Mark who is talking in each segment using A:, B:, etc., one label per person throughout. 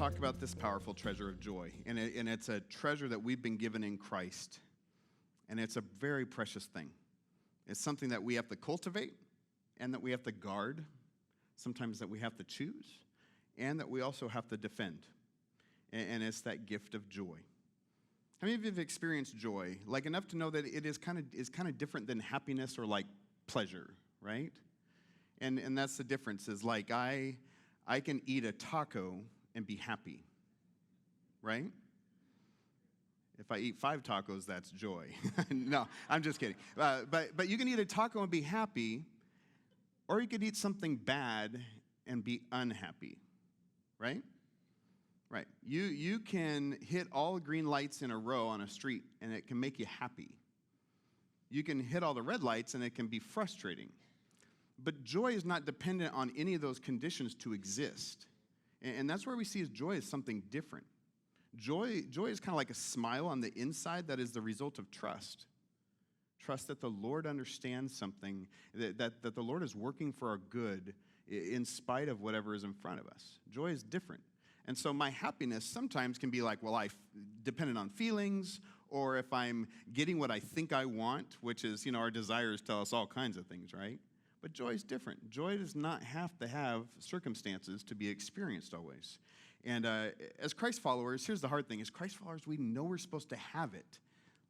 A: talk about this powerful treasure of joy, and it's a treasure that we've been given in Christ, and it's a very precious thing. It's something that we have to cultivate and that we have to guard, sometimes that we have to choose, and that we also have to defend, and it's that gift of joy. How many of you have experienced joy, like enough to know that it is kind of different than happiness or like pleasure, right? And that's the difference, is like I can eat a taco and be happy, right? If I eat 5 tacos, that's joy. No, I'm just kidding. But you can eat a taco and be happy, or you could eat something bad and be unhappy, right? Right. You can hit all the green lights in a row on a street, and it can make you happy. You can hit all the red lights, and it can be frustrating. But joy is not dependent on any of those conditions to exist. And that's where we see joy as something different. Joy is kind of like a smile on the inside that is the result of trust. Trust that the Lord understands something, that the Lord is working for our good in spite of whatever is in front of us. Joy is different. And so my happiness sometimes can be like, well, dependent on feelings, or if I'm getting what I think I want, which is, our desires tell us all kinds of things, right? But joy is different. Joy does not have to have circumstances to be experienced always. And as Christ followers, here's the hard thing. As Christ followers, we know we're supposed to have it.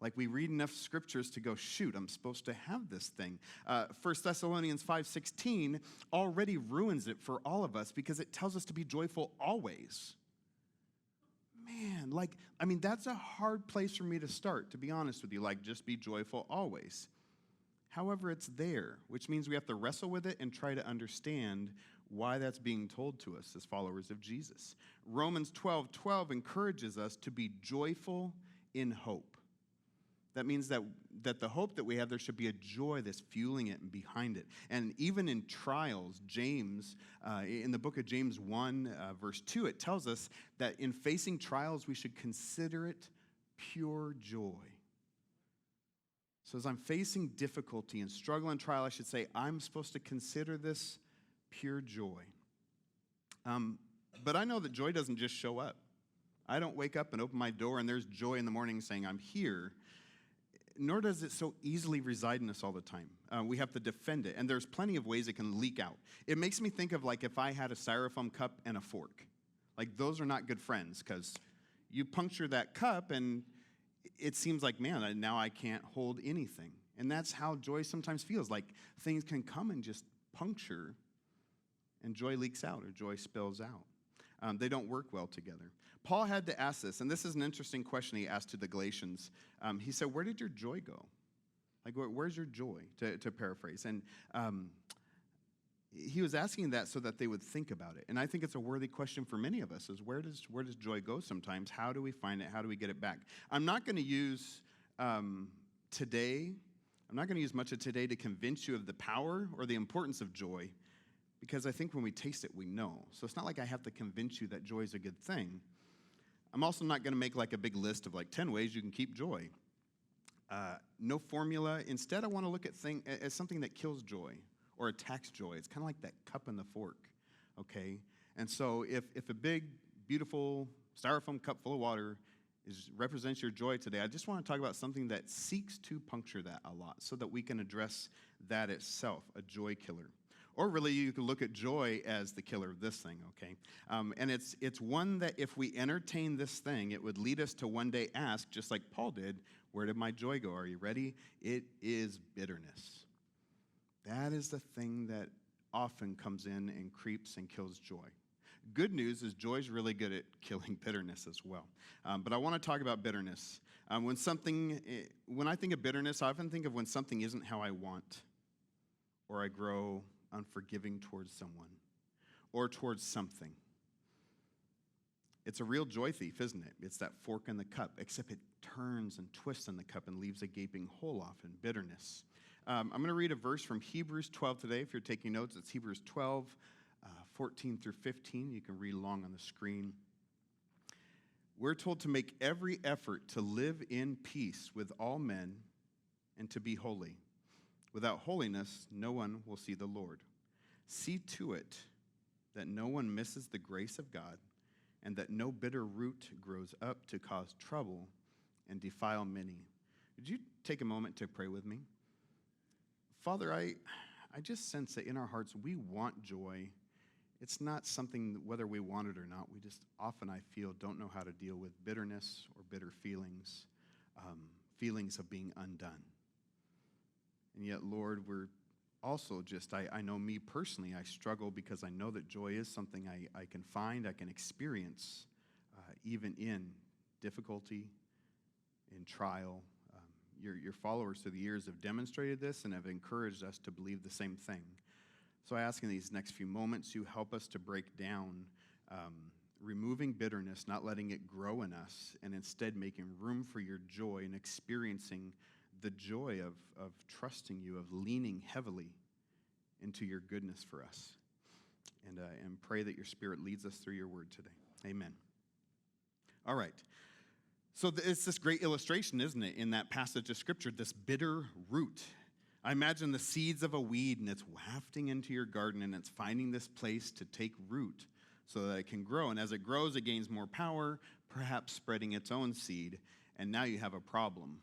A: Like we read enough scriptures to go, shoot, I'm supposed to have this thing. 1 Thessalonians 5:16 already ruins it for all of us because it tells us to be joyful always. Man, that's a hard place for me to start, to be honest with you. Like, just be joyful always. However, it's there, which means we have to wrestle with it and try to understand why that's being told to us as followers of Jesus. Romans 12:12 encourages us to be joyful in hope. That means that the hope that we have, there should be a joy that's fueling it and behind it. And even in trials, James, in the book of James 1, verse 2, it tells us that in facing trials, we should consider it pure joy. So as I'm facing difficulty and struggle and trial, I should say, I'm supposed to consider this pure joy. But I know that joy doesn't just show up. I don't wake up and open my door and there's joy in the morning saying, I'm here. Nor does it so easily reside in us all the time. We have to defend it, and there's plenty of ways it can leak out. It makes me think of like if I had a styrofoam cup and a fork. Like those are not good friends because you puncture that cup and it seems like, man, now I can't hold anything. And that's how joy sometimes feels. Like things can come and just puncture, and joy leaks out or joy spills out. They don't work well together. Paul had to ask this, and this is an interesting question he asked to the Galatians. He said, where did your joy go? Like, where's your joy, to paraphrase? And he was asking that so that they would think about it. And I think it's a worthy question for many of us, is where does joy go sometimes? How do we find it? How do we get it back? I'm not going to use today, I'm not going to use much of today to convince you of the power or the importance of joy, because I think when we taste it, we know. So it's not like I have to convince you that joy is a good thing. I'm also not going to make like a big list of like 10 ways you can keep joy. No formula. Instead, I want to look at as something that kills joy or attacks joy. It's kind of like that cup and the fork, okay? And so if a big, beautiful styrofoam cup full of water represents your joy today, I just want to talk about something that seeks to puncture that a lot so that we can address that itself, a joy killer. Or really, you could look at joy as the killer of this thing, okay? And it's one that if we entertain this thing, it would lead us to one day ask, just like Paul did, where did my joy go? Are you ready? It is bitterness. That is the thing that often comes in and creeps and kills joy. Good news is joy is really good at killing bitterness as well. But I want to talk about bitterness. When I think of bitterness, I often think of when something isn't how I want, or I grow unforgiving towards someone or towards something. It's a real joy thief, isn't it? It's that fork in the cup, except it turns and twists in the cup and leaves a gaping hole often, bitterness. I'm going to read a verse from Hebrews 12 today. If you're taking notes, it's Hebrews 12, 14 through 15. You can read along on the screen. We're told to make every effort to live in peace with all men and to be holy. Without holiness, no one will see the Lord. See to it that no one misses the grace of God and that no bitter root grows up to cause trouble and defile many. Would you take a moment to pray with me? Father, I just sense that in our hearts we want joy. It's not something, whether we want it or not, we just often, I feel, don't know how to deal with bitterness or bitter feelings, feelings of being undone. And yet, Lord, we're also just, I know me personally, I struggle because I know that joy is something I can find, I can experience, even in difficulty, in trial. Your followers through the years have demonstrated this and have encouraged us to believe the same thing. So I ask in these next few moments, you help us to break down removing bitterness, not letting it grow in us, and instead making room for your joy and experiencing the joy of trusting you, of leaning heavily into your goodness for us. And pray that your Spirit leads us through your word today. Amen. All right. So it's this great illustration, isn't it, in that passage of Scripture, this bitter root. I imagine the seeds of a weed, and it's wafting into your garden, and it's finding this place to take root so that it can grow. And as it grows, it gains more power, perhaps spreading its own seed, and now you have a problem.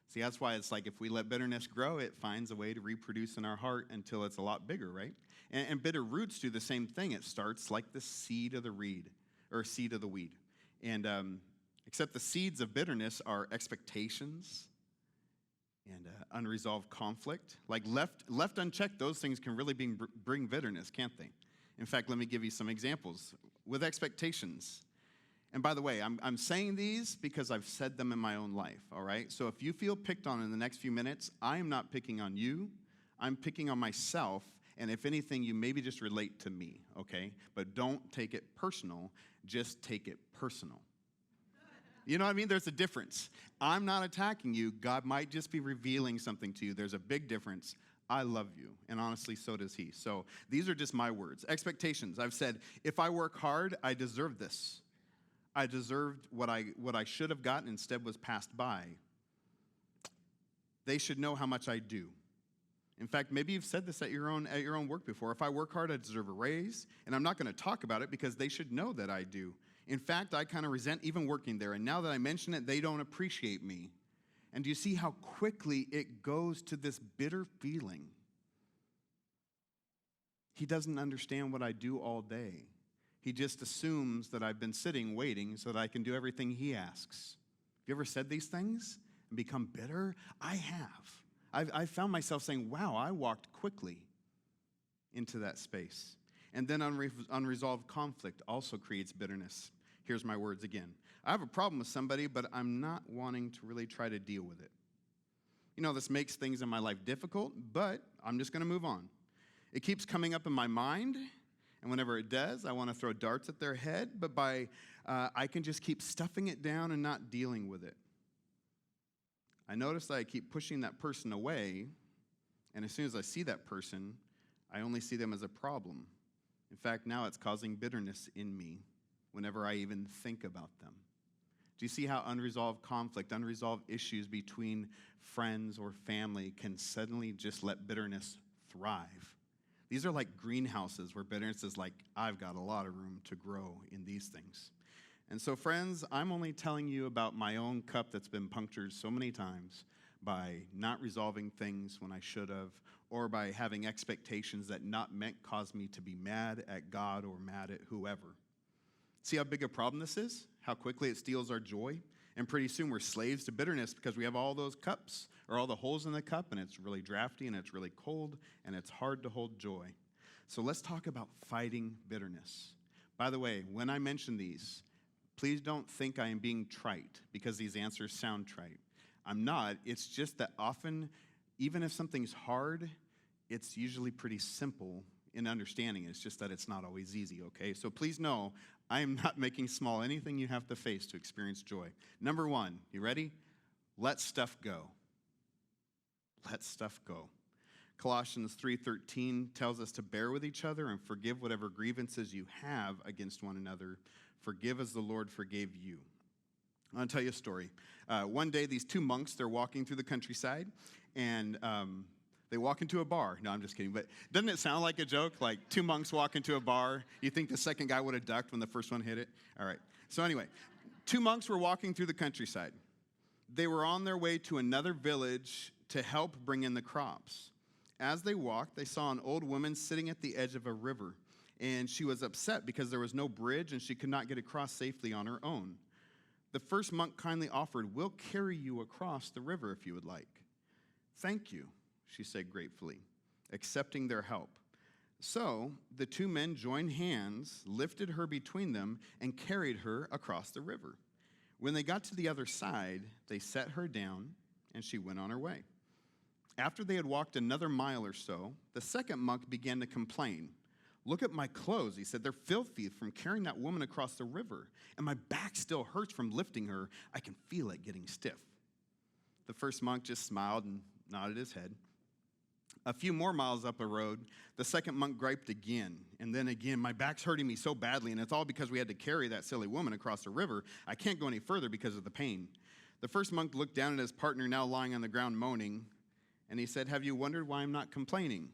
A: See, that's why it's like if we let bitterness grow, it finds a way to reproduce in our heart until it's a lot bigger, right? And bitter roots do the same thing. It starts like the seed of the weed. And except the seeds of bitterness are expectations and unresolved conflict. Like left unchecked, those things can really bring bitterness, can't they? In fact, let me give you some examples. With expectations. And by the way, I'm saying these because I've said them in my own life, all right? So if you feel picked on in the next few minutes, I am not picking on you. I'm picking on myself. And if anything, you maybe just relate to me, okay? But don't take it personal. Just take it personal. You know what I mean? There's a difference. I'm not attacking you. God might just be revealing something to you. There's a big difference. I love you, and honestly, so does he. So these are just my words. Expectations. I've said, if I work hard, I deserve this. I deserved what I should have gotten, instead was passed by. They should know how much I do. In fact, maybe you've said this at your own work before. If I work hard, I deserve a raise, and I'm not going to talk about it because they should know that I do. In fact, I kind of resent even working there, and now that I mention it, they don't appreciate me. And do you see how quickly it goes to this bitter feeling? He doesn't understand what I do all day. He just assumes that I've been sitting waiting so that I can do everything he asks. Have you ever said these things and become bitter? I have. I've found myself saying, wow, I walked quickly into that space. And then unresolved conflict also creates bitterness. Here's my words again. I have a problem with somebody, but I'm not wanting to really try to deal with it. You know, this makes things in my life difficult, but I'm just going to move on. It keeps coming up in my mind, and whenever it does, I want to throw darts at their head, but I can just keep stuffing it down and not dealing with it. I notice that I keep pushing that person away, and as soon as I see that person, I only see them as a problem. In fact, now it's causing bitterness in me whenever I even think about them. Do you see how unresolved conflict, unresolved issues between friends or family can suddenly just let bitterness thrive? These are like greenhouses where bitterness is like, I've got a lot of room to grow in these things. And so, friends, I'm only telling you about my own cup that's been punctured so many times by not resolving things when I should have, or by having expectations that not meant cause me to be mad at God or mad at whoever. See how big a problem this is? How quickly it steals our joy? And pretty soon we're slaves to bitterness because we have all those cups, or all the holes in the cup, and it's really drafty, and it's really cold, and it's hard to hold joy. So let's talk about fighting bitterness. By the way, when I mention these, please don't think I am being trite because these answers sound trite. I'm not. It's just that often, even if something's hard, it's usually pretty simple in understanding. It's just that it's not always easy, okay? So please know, I am not making small anything you have to face to experience joy. Number one, you ready? Let stuff go. Let stuff go. Colossians 3:13 tells us to bear with each other and forgive whatever grievances you have against one another. Forgive as the Lord forgave you. I'll tell you a story. One day, these two monks, they're walking through the countryside, and They walk into a bar. No, I'm just kidding. But doesn't it sound like a joke? Like two monks walk into a bar. You think the second guy would have ducked when the first one hit it? All right. So anyway, two monks were walking through the countryside. They were on their way to another village to help bring in the crops. As they walked, they saw an old woman sitting at the edge of a river, and she was upset because there was no bridge and she could not get across safely on her own. The first monk kindly offered, "We'll carry you across the river if you would like." "Thank you," she said gratefully, accepting their help. So the two men joined hands, lifted her between them, and carried her across the river. When they got to the other side, they set her down, and she went on her way. After they had walked another mile or so, the second monk began to complain. "Look at my clothes," he said. "They're filthy from carrying that woman across the river, and my back still hurts from lifting her. I can feel it getting stiff." The first monk just smiled and nodded his head. A few more miles up the road, the second monk griped again, and then again, "My back's hurting me so badly, and it's all because we had to carry that silly woman across the river. I can't go any further because of the pain." The first monk looked down at his partner now lying on the ground moaning, and he said, "Have you wondered why I'm not complaining?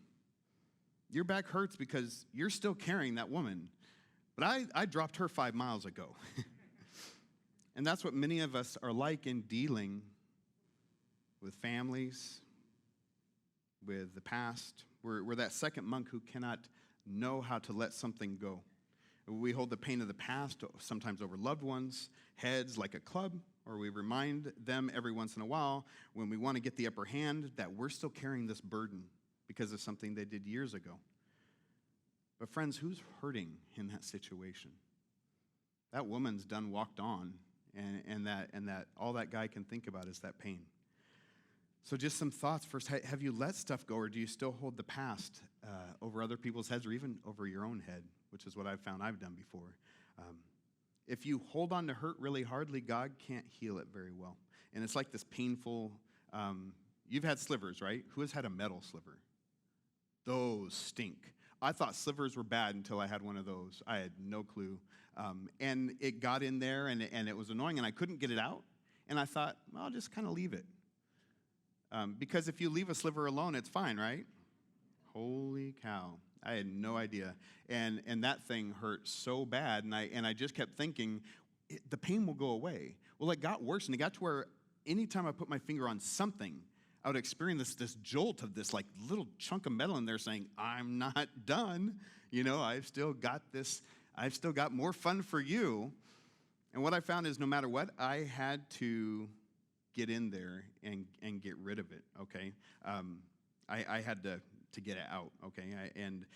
A: Your back hurts because you're still carrying that woman, but I dropped her 5 miles ago." And that's what many of us are like in dealing with families, with the past. We're that second monk who cannot know how to let something go. We hold the pain of the past, sometimes over loved ones, heads like a club, or we remind them every once in a while when we want to get the upper hand that we're still carrying this burden because of something they did years ago. But friends, who's hurting in that situation? That woman's done walked on, and that all that guy can think about is that pain. So just some thoughts first. Have you let stuff go, or do you still hold the past over other people's heads, or even over your own head, which is what I've found I've done before? If you hold on to hurt really hardly, God can't heal it very well. And it's like this painful, you've had slivers, right? Who has had a metal sliver? Those stink. I thought slivers were bad until I had one of those. I had no clue. And it got in there, and it was annoying, and I couldn't get it out. And I thought, well, I'll just kind of leave it. Because if you leave a sliver alone, it's fine, right? Holy cow. I had no idea. And that thing hurt so bad, and I just kept thinking, the pain will go away. Well, it got worse, and it got to where anytime I put my finger on something, I would experience this jolt of this like little chunk of metal in there saying, "I'm not done. I've still got this. I've still got more fun for you." And what I found is no matter what, I had to get in there and get rid of it, okay? I had to get it out, okay? And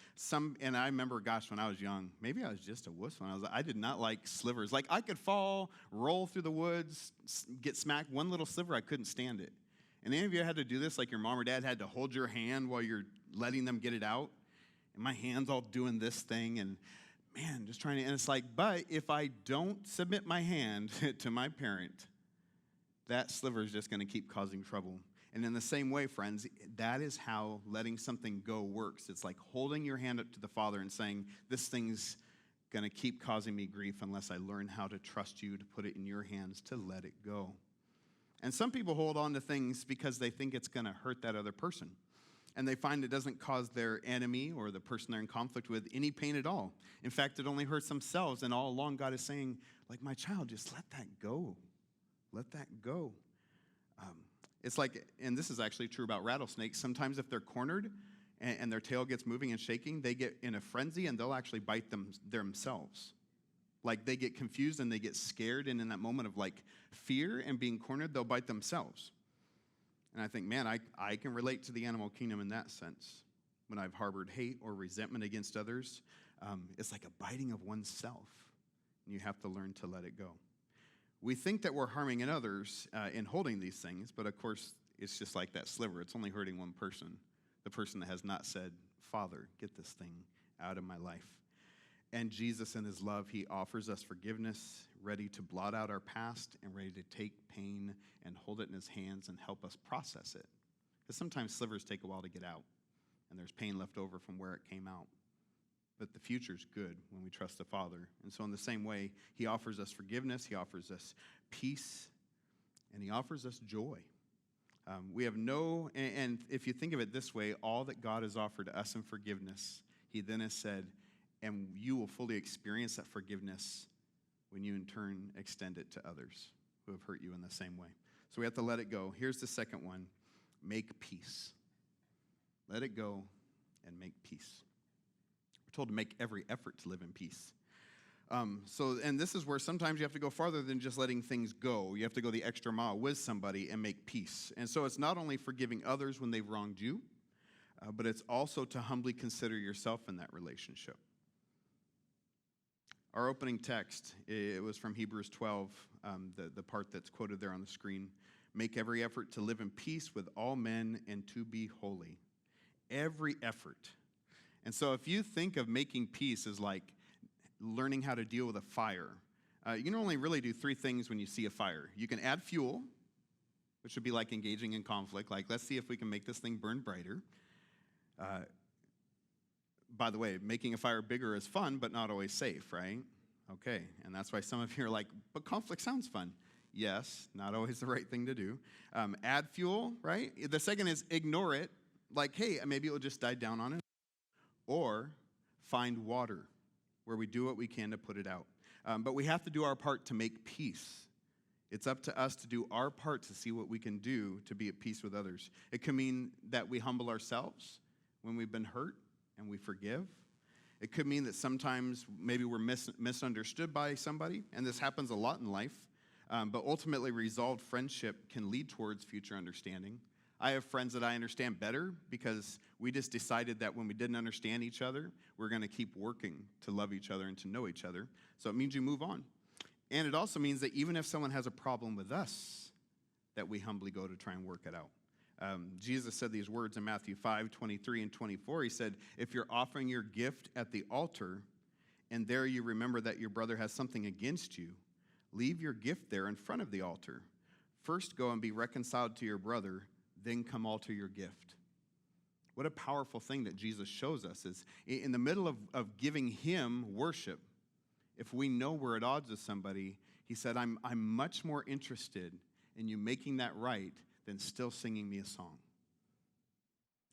A: I remember, gosh, when I was young, maybe I was just a wuss when I did not like slivers. Like, I could fall, roll through the woods, get smacked. One little sliver, I couldn't stand it. And any of you had to do this, like your mom or dad had to hold your hand while you're letting them get it out? And my hand's all doing this thing, and man, just trying to, and it's like, but if I don't submit my hand to my parent, that sliver is just going to keep causing trouble. And in the same way, friends, that is how letting something go works. It's like holding your hand up to the Father and saying, this thing's going to keep causing me grief unless I learn how to trust you to put it in your hands to let it go. And some people hold on to things because they think it's going to hurt that other person. And they find it doesn't cause their enemy or the person they're in conflict with any pain at all. In fact, it only hurts themselves. And all along, God is saying, like, my child, just let that go. Let that go. It's like, and this is actually true about rattlesnakes, sometimes if they're cornered and their tail gets moving and shaking, they get in a frenzy and they'll actually bite themselves. Like, they get confused and they get scared, and in that moment of like fear and being cornered, they'll bite themselves. And I think, man, I can relate to the animal kingdom in that sense. When I've harbored hate or resentment against others, it's like a biting of oneself, and you have to learn to let it go. We think that we're harming others in holding these things, but of course, it's just like that sliver. It's only hurting one person, the person that has not said, Father, get this thing out of my life. And Jesus, in his love, he offers us forgiveness, ready to blot out our past and ready to take pain and hold it in his hands and help us process it. Because sometimes slivers take a while to get out, and there's pain left over from where it came out. But the future's good when we trust the Father. And so in the same way, he offers us forgiveness, he offers us peace, and he offers us joy. We have no, and if you think of it this way, all that God has offered us in forgiveness, he then has said, and you will fully experience that forgiveness when you in turn extend it to others who have hurt you in the same way. So we have to let it go. Here's the second one. Make peace. Let it go and make peace. We're told to make every effort to live in peace. And this is where sometimes you have to go farther than just letting things go. You have to go the extra mile with somebody and make peace. And so it's not only forgiving others when they've wronged you, but it's also to humbly consider yourself in that relationship. Our opening text, it was from Hebrews 12, the part that's quoted there on the screen. Make every effort to live in peace with all men and to be holy. Every effort. And so if you think of making peace as like learning how to deal with a fire, you can only really do three things when you see a fire. You can add fuel, which would be like engaging in conflict, like let's see if we can make this thing burn brighter. By the way, making a fire bigger is fun, but not always safe, right? Okay, and that's why some of you are like, but conflict sounds fun. Yes, not always the right thing to do. Add fuel, right? The second is ignore it, like, hey, maybe it'll just die down on it. Or find water, where we do what we can to put it out. But we have to do our part to make peace. It's up to us to do our part to see what we can do to be at peace with others. It can mean that we humble ourselves when we've been hurt and we forgive. It could mean that sometimes maybe we're misunderstood by somebody, and this happens a lot in life. But ultimately, resolved friendship can lead towards future understanding. I have friends that I understand better because we just decided that when we didn't understand each other, we're going to keep working to love each other and to know each other. So it means you move on. And it also means that even if someone has a problem with us, that we humbly go to try and work it out. Jesus said these words in Matthew 5:23 and 24. He said, if you're offering your gift at the altar, and there you remember that your brother has something against you, leave your gift there in front of the altar. First go and be reconciled to your brother, then come alter your gift. What a powerful thing that Jesus shows us is in the middle of giving him worship, if we know we're at odds with somebody, he said, I'm much more interested in you making that right than still singing me a song.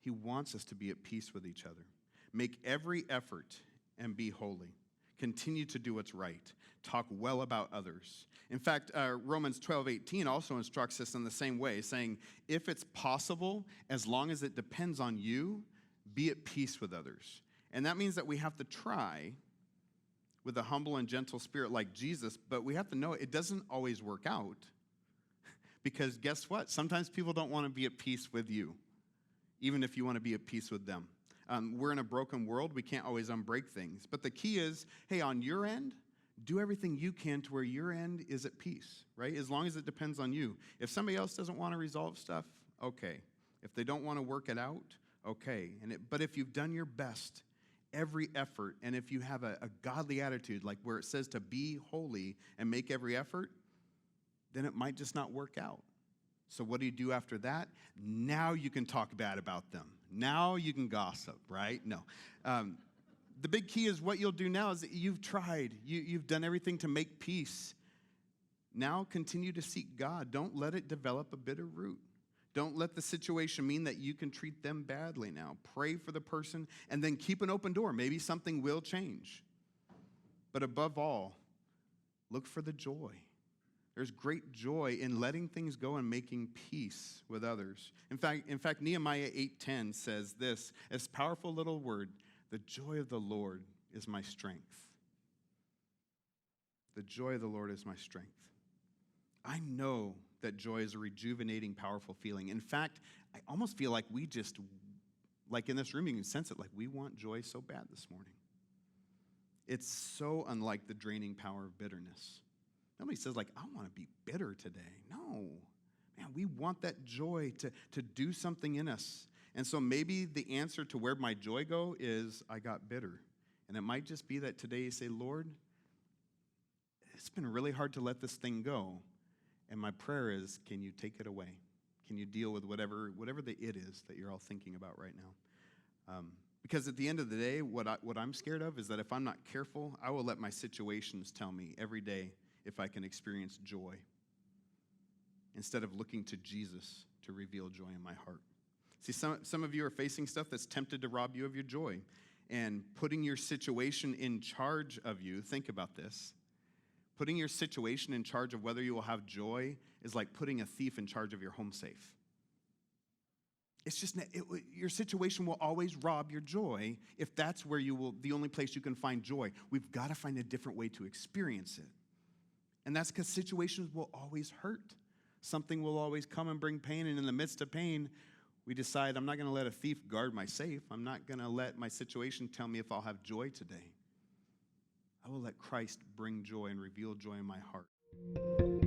A: He wants us to be at peace with each other. Make every effort and be holy. Continue to do what's right. Talk well about others. In fact, Romans 12:18 also instructs us in the same way, saying, if it's possible, as long as it depends on you, be at peace with others. And that means that we have to try with a humble and gentle spirit like Jesus, but we have to know it doesn't always work out. Because guess what? Sometimes people don't want to be at peace with you, even if you want to be at peace with them. We're in a broken world. We can't always unbreak things. But the key is, hey, on your end, do everything you can to where your end is at peace, right? As long as it depends on you. If somebody else doesn't want to resolve stuff, okay. If they don't want to work it out, okay. But if you've done your best, every effort, and if you have a godly attitude, like where it says to be holy and make every effort, then it might just not work out. So what do you do after that? Now you can talk bad about them. Now you can gossip, right? No. The big key is what you'll do now is that you've tried. You've done everything to make peace. Now continue to seek God. Don't let it develop a bitter root. Don't let the situation mean that you can treat them badly now. Pray for the person and then keep an open door. Maybe something will change. But above all, look for the joy. There's great joy in letting things go and making peace with others. In fact, Nehemiah 8:10 says this, this powerful little word, the joy of the Lord is my strength. The joy of the Lord is my strength. I know that joy is a rejuvenating, powerful feeling. In fact, I almost feel like we just, like in this room, you can sense it, like we want joy so bad this morning. It's so unlike the draining power of bitterness. Nobody says, like, I want to be bitter today. No. Man, we want that joy to do something in us. And so maybe the answer to where my joy go is I got bitter. And it might just be that today you say, Lord, it's been really hard to let this thing go. And my prayer is, can you take it away? Can you deal with whatever the it is that you're all thinking about right now? Because at the end of the day, what I'm scared of is that if I'm not careful, I will let my situations tell me every day if I can experience joy, instead of looking to Jesus to reveal joy in my heart. See, some of you are facing stuff that's tempted to rob you of your joy. And putting your situation in charge of you, think about this. Putting your situation in charge of whether you will have joy is like putting a thief in charge of your home safe. It's just, your situation will always rob your joy if that's where the only place you can find joy. We've got to find a different way to experience it. And that's because situations will always hurt. Something will always come and bring pain, and in the midst of pain, we decide, I'm not going to let a thief guard my safe. I'm not going to let my situation tell me if I'll have joy today. I will let Christ bring joy and reveal joy in my heart.